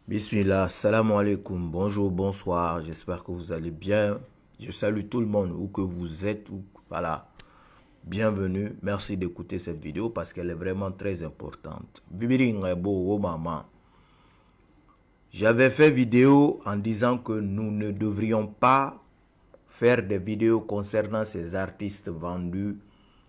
Bismillah, salam alaikum, bonjour, bonsoir, j'espère que vous allez bien. Je salue tout le monde où que vous êtes, voilà, bienvenue, merci d'écouter cette vidéo parce qu'elle est vraiment très importante. J'avais fait vidéo en disant que nous ne devrions pas faire des vidéos concernant ces artistes vendus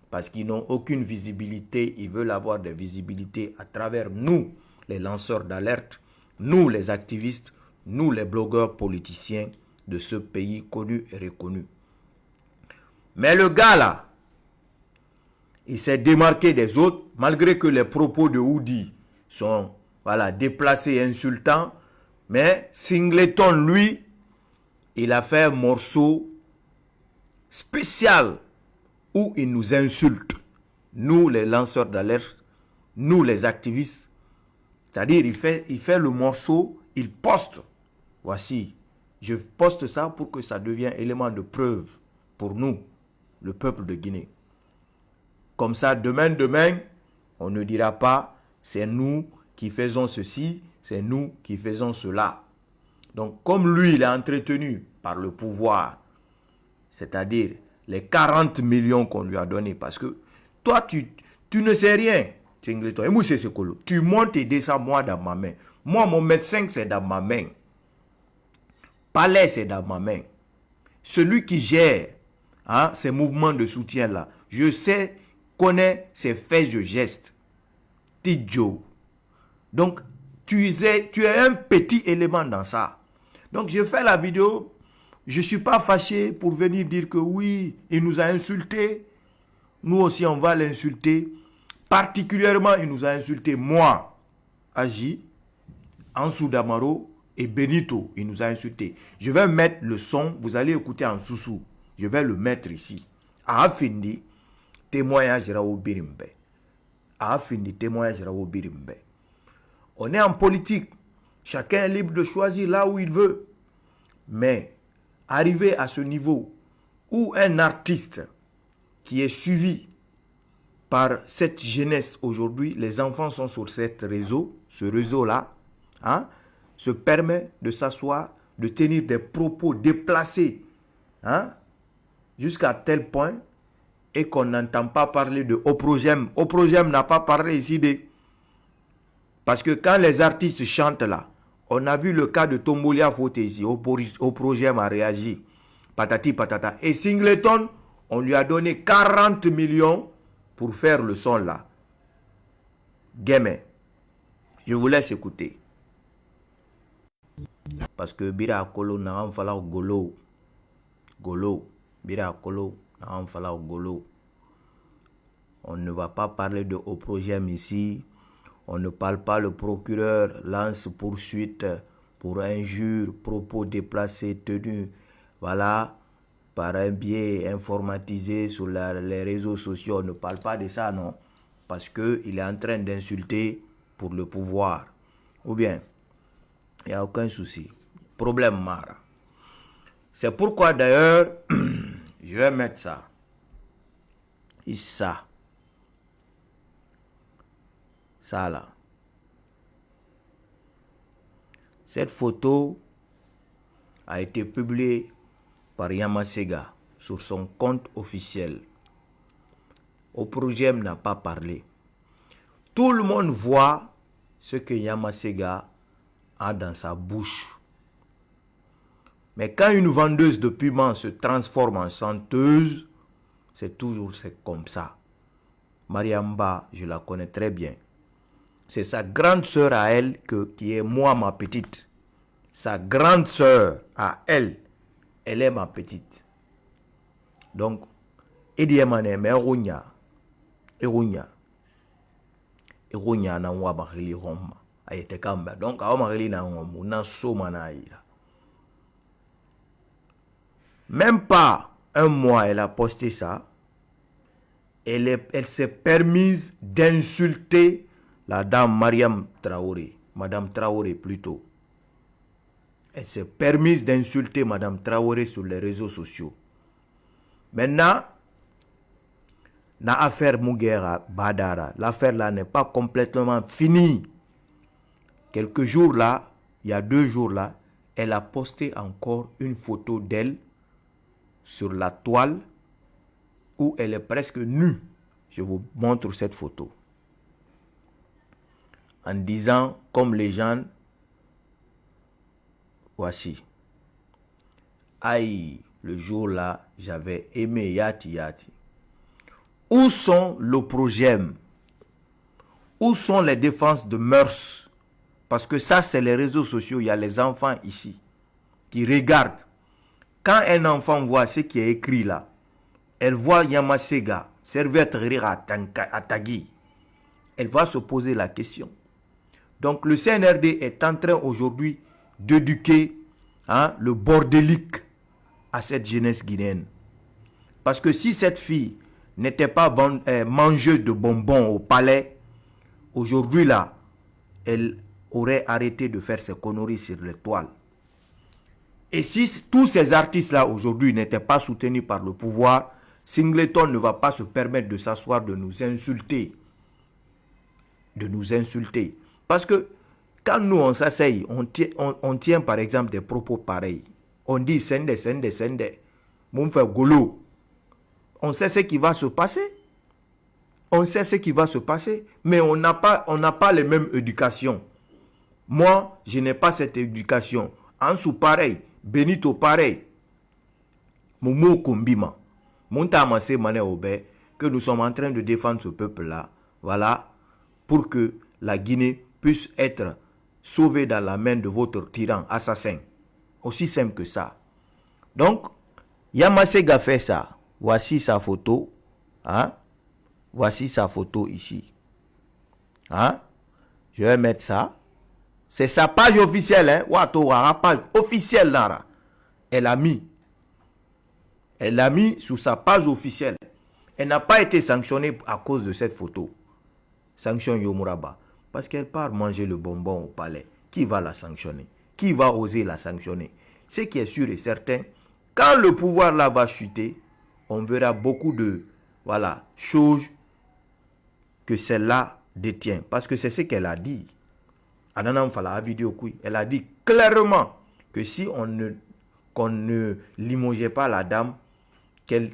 parce qu'ils n'ont aucune visibilité, ils veulent avoir des visibilités à travers nous, les lanceurs d'alerte, nous les activistes, nous les blogueurs politiciens de ce pays connu et reconnu. Mais le gars là, il s'est démarqué des autres, malgré que les propos de Houdi sont déplacés et insultants, mais Singleton, lui, il a fait un morceau spécial où il nous insulte, nous les lanceurs d'alerte, nous les activistes. C'est-à-dire, il fait le morceau, il poste. Voici, je poste ça pour que ça devienne élément de preuve pour nous, le peuple de Guinée. Comme ça, demain, on ne dira pas, c'est nous qui faisons ceci, c'est nous qui faisons cela. Donc, comme lui, il est entretenu par le pouvoir, c'est-à-dire les 40 millions qu'on lui a donnés, parce que toi, tu ne sais rien. Et moi, c'est ce que tu montes et descends moi dans ma main. Moi, mon médecin, c'est dans ma main. Palais, c'est dans ma main. Celui qui gère ces mouvements de soutien-là, je sais, connaît ses faits de gestes. Tidjo. Donc, tu es un petit élément dans ça. Donc, je fais la vidéo. Je ne suis pas fâché pour venir dire que oui, il nous a insultés. Nous aussi, on va l'insulter. Particulièrement, il nous a insulté, moi, Agi, Ansou Damaro et Benito. Il nous a insulté. Je vais mettre le son, vous allez écouter en sous-sous. Je vais le mettre ici. Afindi, témoignage Rao Birimbe. Afindi, témoignage Rao Birimbe. On est en politique. Chacun est libre de choisir là où il veut. Mais, arriver à ce niveau où un artiste qui est suivi par cette jeunesse aujourd'hui, les enfants sont sur ce réseau-là, se permet de s'asseoir, de tenir des propos déplacés, jusqu'à tel point, et qu'on n'entend pas parler de Oprogem. Oprogem n'a pas parlé ici Parce que quand les artistes chantent là, on a vu le cas de Tombolia Foté ici, Oprogem a réagi, patati patata. Et Singleton, on lui a donné 40 millions pour faire le son là. Gamin, je vous laisse écouter. Parce que Bira Kolo n'a pas fallu golo. Golo. Bira Kolo n'a pas fallu golo. On ne va pas parler de haut projet ici. On ne parle pas, le procureur lance poursuite pour injure, propos déplacés, tenus. Voilà. Par un biais informatisé sur les réseaux sociaux. On ne parle pas de ça, non. Parce qu'il est en train d'insulter pour le pouvoir. Ou bien, il n'y a aucun souci. Problème Mara. C'est pourquoi d'ailleurs, je vais mettre ça. Ça. Ça là. Cette photo a été publiée par Yamasega sur son compte officiel. Oprogem n'a pas parlé. Tout le monde voit ce que Yamasega a dans sa bouche. Mais quand une vendeuse de piment se transforme en chanteuse, c'est toujours comme ça. Mariamba, je la connais très bien. C'est sa grande sœur à elle qui est moi, ma petite. Sa grande sœur à elle, elle est ma petite. Donc, Ediemane, mais Erounia na wa mahili homa. Ayete kamba. Donc, awa mahili na homo, na soma na ira. Même pas un mois, elle a posté ça. Elle s'est permise d'insulter la dame Mariam Traoré. Madame Traoré plutôt. Elle s'est permise d'insulter Madame Traoré sur les réseaux sociaux. Maintenant, la affaire Mouguera Badara, l'affaire là n'est pas complètement finie. Quelques jours là, il y a 2 jours là, elle a posté encore une photo d'elle sur la toile où elle est presque nue. Je vous montre cette photo. En disant, comme les gens, voici. Aïe, le jour là, j'avais aimé Yati Yati. Où sont le projet? Où sont les défenses de mœurs? Parce que ça, c'est les réseaux sociaux. Il y a les enfants ici qui regardent. Quand un enfant voit ce qui est écrit là, elle voit Yamasega, serviette à Tagui, elle va se poser la question. Donc le CNRD est en train aujourd'hui d'éduquer le bordélique à cette jeunesse guinéenne. Parce que si cette fille n'était pas mangeuse de bonbons au palais, aujourd'hui là, elle aurait arrêté de faire ses conneries sur les toiles. Et si tous ces artistes-là aujourd'hui n'étaient pas soutenus par le pouvoir, Singleton ne va pas se permettre de s'asseoir, de nous insulter. De nous insulter. Parce que quand nous on s'asseye, on tient par exemple des propos pareils. On dit sende, sende, sende. Mon frère Golo. On sait ce qui va se passer. On sait ce qui va se passer. Mais on n'a pas les mêmes éducations. Moi, je n'ai pas cette éducation. Ansou pareil. Benito pareil. Momo Kombima. Montamase Mane Obe. Que nous sommes en train de défendre ce peuple-là. Voilà. Pour que la Guinée puisse être sauvée dans la main de votre tyran assassin. Aussi simple que ça. Donc, Yamasega fait ça. Voici sa photo. Voici sa photo ici. Je vais mettre ça. C'est sa page officielle. Page officielle là. Elle a mis sur sa page officielle. Elle n'a pas été sanctionnée à cause de cette photo. Sanction Yomuraba. Parce qu'elle part manger le bonbon au palais. Qui va la sanctionner? Qui va oser la sanctionner? Ce qui est sûr et certain, quand le pouvoir là va chuter, on verra beaucoup de choses que celle-là détient. Parce que c'est ce qu'elle a dit. Elle a dit clairement que si qu'on ne limogeait pas la dame, qu'elle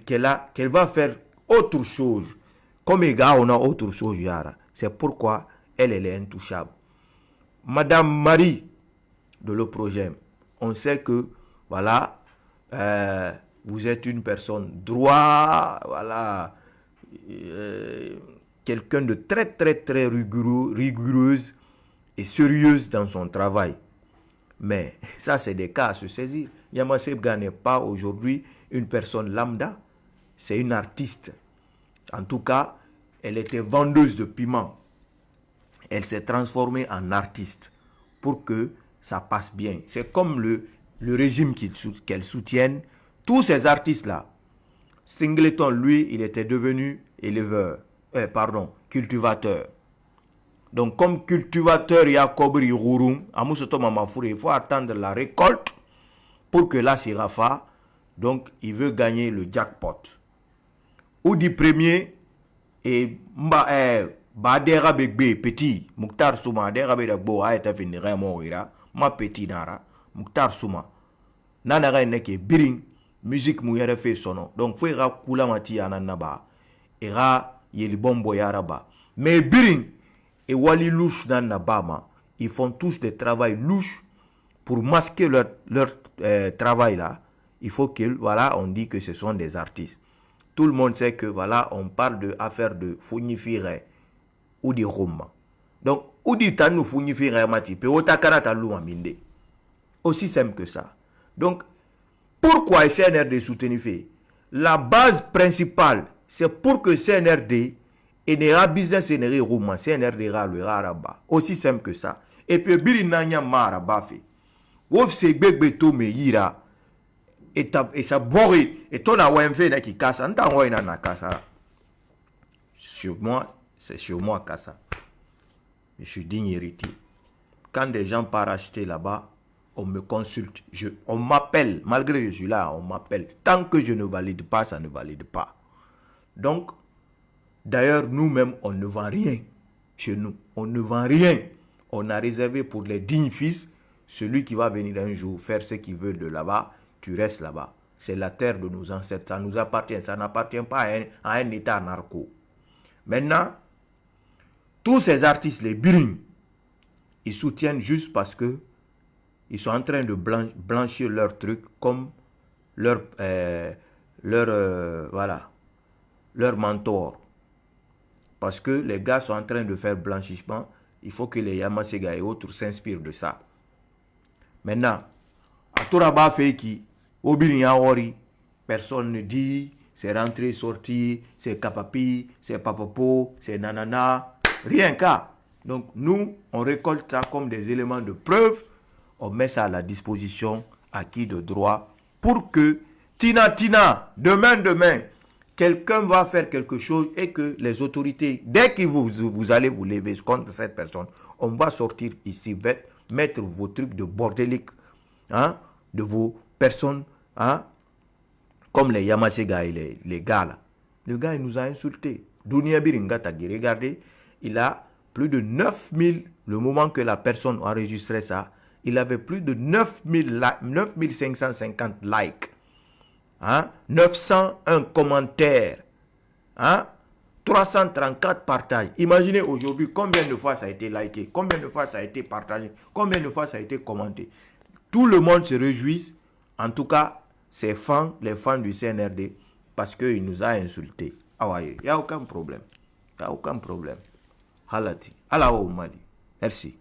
va faire autre chose. Comme les gars, on a autre chose. C'est pourquoi elle est intouchable. Madame Marie de Le Projet, on sait que, vous êtes une personne droite, quelqu'un de très, très, très rigoureuse et sérieuse dans son travail. Mais ça, c'est des cas à se saisir. Yamasega n'est pas aujourd'hui une personne lambda, c'est une artiste. En tout cas, elle était vendeuse de piment. Elle s'est transformée en artiste pour que ça passe bien. C'est comme le régime qu'elle soutienne. Tous ces artistes-là, Singleton, lui, il était devenu cultivateur. Donc, comme cultivateur, Yakobri Rouroum, il faut attendre la récolte pour que là, Sirafa, donc, il veut gagner le jackpot. Ou du premier, et Badera Begbe, petit, Mouktar Souma, Badera Begbe, a été fini, ma petit nara, Mouktar Souma. Nanara neke biring, musique mouyere fait sono. Donc, faut ira kula mati ananaba, ira yelibombo yaraba. Mais biring, et wali louche nan nabama, ils font tous des travails louches pour masquer leur travail là. Il faut que, on dit que ce sont des artistes. Tout le monde sait que, on parle de affaires de fournifire ou de Roma. Donc, ou dit tanou fournifire mati, pe otakara talou aminde. Aussi simple que ça. Donc, pourquoi le CNRD soutenu fait? La base principale, c'est pour que CNRD et business et Roma, CNRD le raraba. Aussi simple que ça. Et puis, birinanya maraba fait. Wof se gbegbe to me yira. Et ça boré et ton a fait qui casse en tant na kasa. Sur moi, c'est sur moi kasa. Je suis digne héritier. Quand des gens partent acheter là-bas, on me consulte. On m'appelle, malgré que je suis là, on m'appelle. Tant que je ne valide pas, ça ne valide pas. Donc, d'ailleurs, nous-mêmes, on ne vend rien chez nous. On ne vend rien. On a réservé pour les dignes fils celui qui va venir un jour faire ce qu'il veut de là-bas, tu restes là-bas. C'est la terre de nos ancêtres, ça nous appartient, ça n'appartient pas à un État narco. Maintenant, tous ces artistes, les Biring, ils soutiennent juste parce que ils sont en train de blanchir leur truc comme leur mentor. Parce que les gars sont en train de faire blanchissement, il faut que les Yamasega et autres s'inspirent de ça. Maintenant, à Touraba Feiki, au Biring, personne ne dit, c'est rentré, sorti, c'est Kapapi, c'est Papapo, c'est Nanana, rien qu'à. Donc nous, on récolte ça comme des éléments de preuve, on met ça à la disposition à qui de droit pour que Tina, demain, quelqu'un va faire quelque chose et que les autorités, dès que vous allez vous lever contre cette personne, on va sortir ici, mettre vos trucs de bordélique, hein, de vos personnes, hein, comme les Yamasega et les gars là. Le gars, il nous a insultés. Dunia Biringa Tagui, regardez, il a plus de 9000, le moment que la personne enregistrait ça, il avait plus de 9550 likes, hein, 901 commentaires, hein, 334 partages. Imaginez aujourd'hui combien de fois ça a été liké, combien de fois ça a été partagé, combien de fois ça a été commenté. Tout le monde se réjouit, en tout cas, ses fans, les fans du CNRD, parce qu'il nous a insultés. Ah ouais, il n'y a aucun problème. Il n'y a aucun problème. Halati. Allah Mali. Merci.